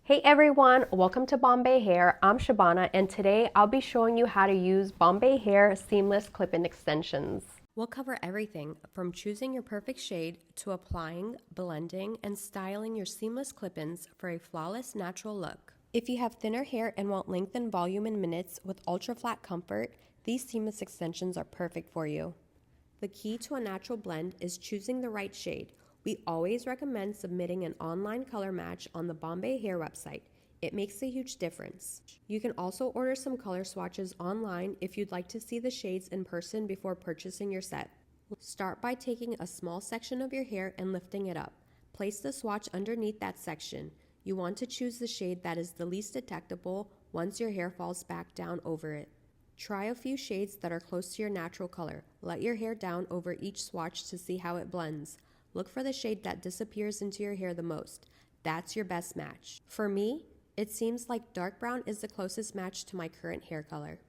Hey everyone, welcome to Bombay Hair. I'm Shabana and today I'll be showing you how to use Bombay Hair seamless clip-in extensions. We'll cover everything from choosing your perfect shade to applying, blending, and styling your seamless clip-ins for a flawless natural look. If you have thinner hair and want length and volume in minutes with ultra-flat comfort, these seamless extensions are perfect for you. The key to a natural blend is choosing the right shade. We always recommend submitting an online color match on the Bombay Hair website. It makes a huge difference. You can also order some color swatches online if you'd like to see the shades in person before purchasing your set. Start by taking a small section of your hair and lifting it up. Place the swatch underneath that section. You want to choose the shade that is the least detectable once your hair falls back down over it. Try a few shades that are close to your natural color. Let your hair down over each swatch to see how it blends. Look for the shade that disappears into your hair the most. That's your best match. For me, it seems like dark brown is the closest match to my current hair color.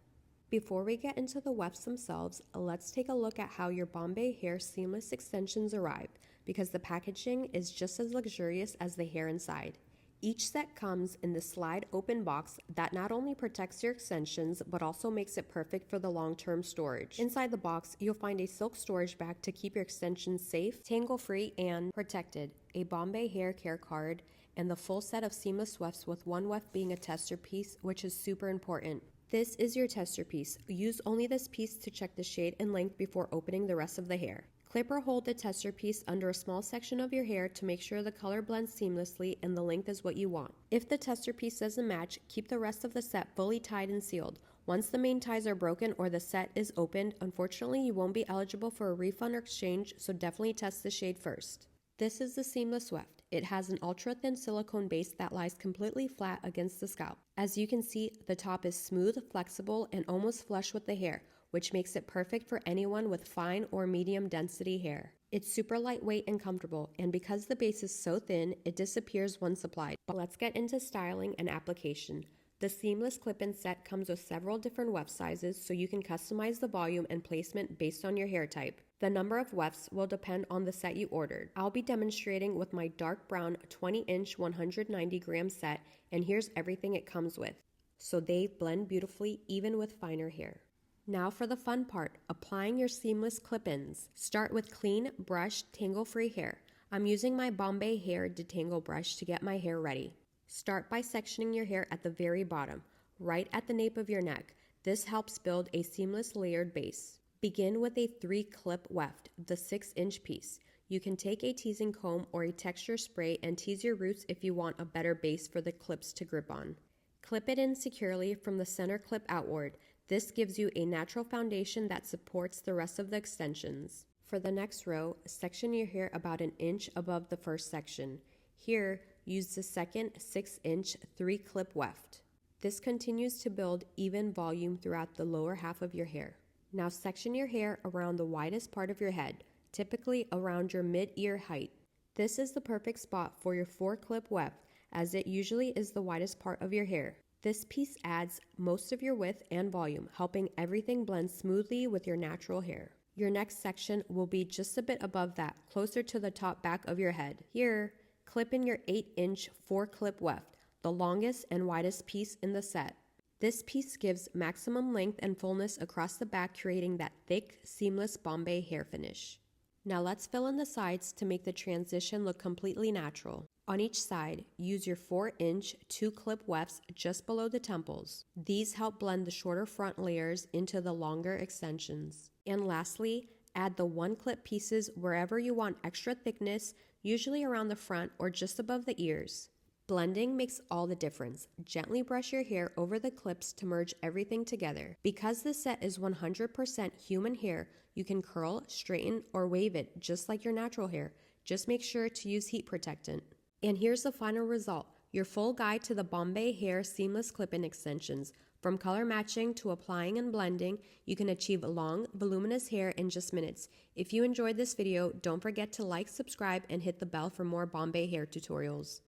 Before we get into the wefts themselves, let's take a look at how your Bombay Hair seamless extensions arrive, because the packaging is just as luxurious as the hair inside. Each set comes in the slide open box that not only protects your extensions but also makes it perfect for the long-term storage. Inside the box, you'll find a silk storage bag to keep your extensions safe, tangle-free, and protected, a Bombay Hair care card, and the full set of seamless wefts, with one weft being a tester piece, which is super important. This is your tester piece. Use only this piece to check the shade and length before opening the rest of the hair. Clip or hold the tester piece under a small section of your hair to make sure the color blends seamlessly and the length is what you want. If the tester piece doesn't match, keep the rest of the set fully tied and sealed. Once the main ties are broken or the set is opened, unfortunately you won't be eligible for a refund or exchange, so definitely test the shade first. This is the seamless weft. It has an ultra-thin silicone base that lies completely flat against the scalp. As you can see, the top is smooth, flexible, and almost flush with the hair, which makes it perfect for anyone with fine or medium density hair. It's super lightweight and comfortable, and because the base is so thin, it disappears once applied. But let's get into styling and application. The seamless clip-in set comes with several different weft sizes, so you can customize the volume and placement based on your hair type. The number of wefts will depend on the set you ordered. I'll be demonstrating with my dark brown 20-inch 190 gram set, and here's everything it comes with. So they blend beautifully even with finer hair. Now for the fun part, applying your seamless clip-ins. Start with clean, brushed, tangle-free hair. I'm using my Bombay Hair detangle brush to get my hair ready. Start by sectioning your hair at the very bottom, right at the nape of your neck. This helps build a seamless layered base. Begin with a 3-clip weft, the 6-inch piece. You can take a teasing comb or a texture spray and tease your roots if you want a better base for the clips to grip on. Clip it in securely from the center clip outward. This gives you a natural foundation that supports the rest of the extensions. For the next row, section your hair about an inch above the first section. Here, use the second 6-inch 3-clip weft. This continues to build even volume throughout the lower half of your hair. Now section your hair around the widest part of your head, typically around your mid-ear height. This is the perfect spot for your 4-clip weft, as it usually is the widest part of your hair. This piece adds most of your width and volume, helping everything blend smoothly with your natural hair. Your next section will be just a bit above that, closer to the top back of your head. Here, clip in your 8-inch 4-clip weft, the longest and widest piece in the set. This piece gives maximum length and fullness across the back, creating that thick, seamless Bombay hair finish. Now let's fill in the sides to make the transition look completely natural. On each side, use your 4-inch 2-clip wefts just below the temples. These help blend the shorter front layers into the longer extensions. And lastly, add the 1-clip pieces wherever you want extra thickness, usually around the front or just above the ears. Blending makes all the difference. Gently brush your hair over the clips to merge everything together. Because this set is 100% human hair, you can curl, straighten, or wave it just like your natural hair. Just make sure to use heat protectant. And here's the final result, your full guide to the Bombay Hair seamless clip-in extensions. From color matching to applying and blending, you can achieve long, voluminous hair in just minutes. If you enjoyed this video, don't forget to like, subscribe, and hit the bell for more Bombay Hair tutorials.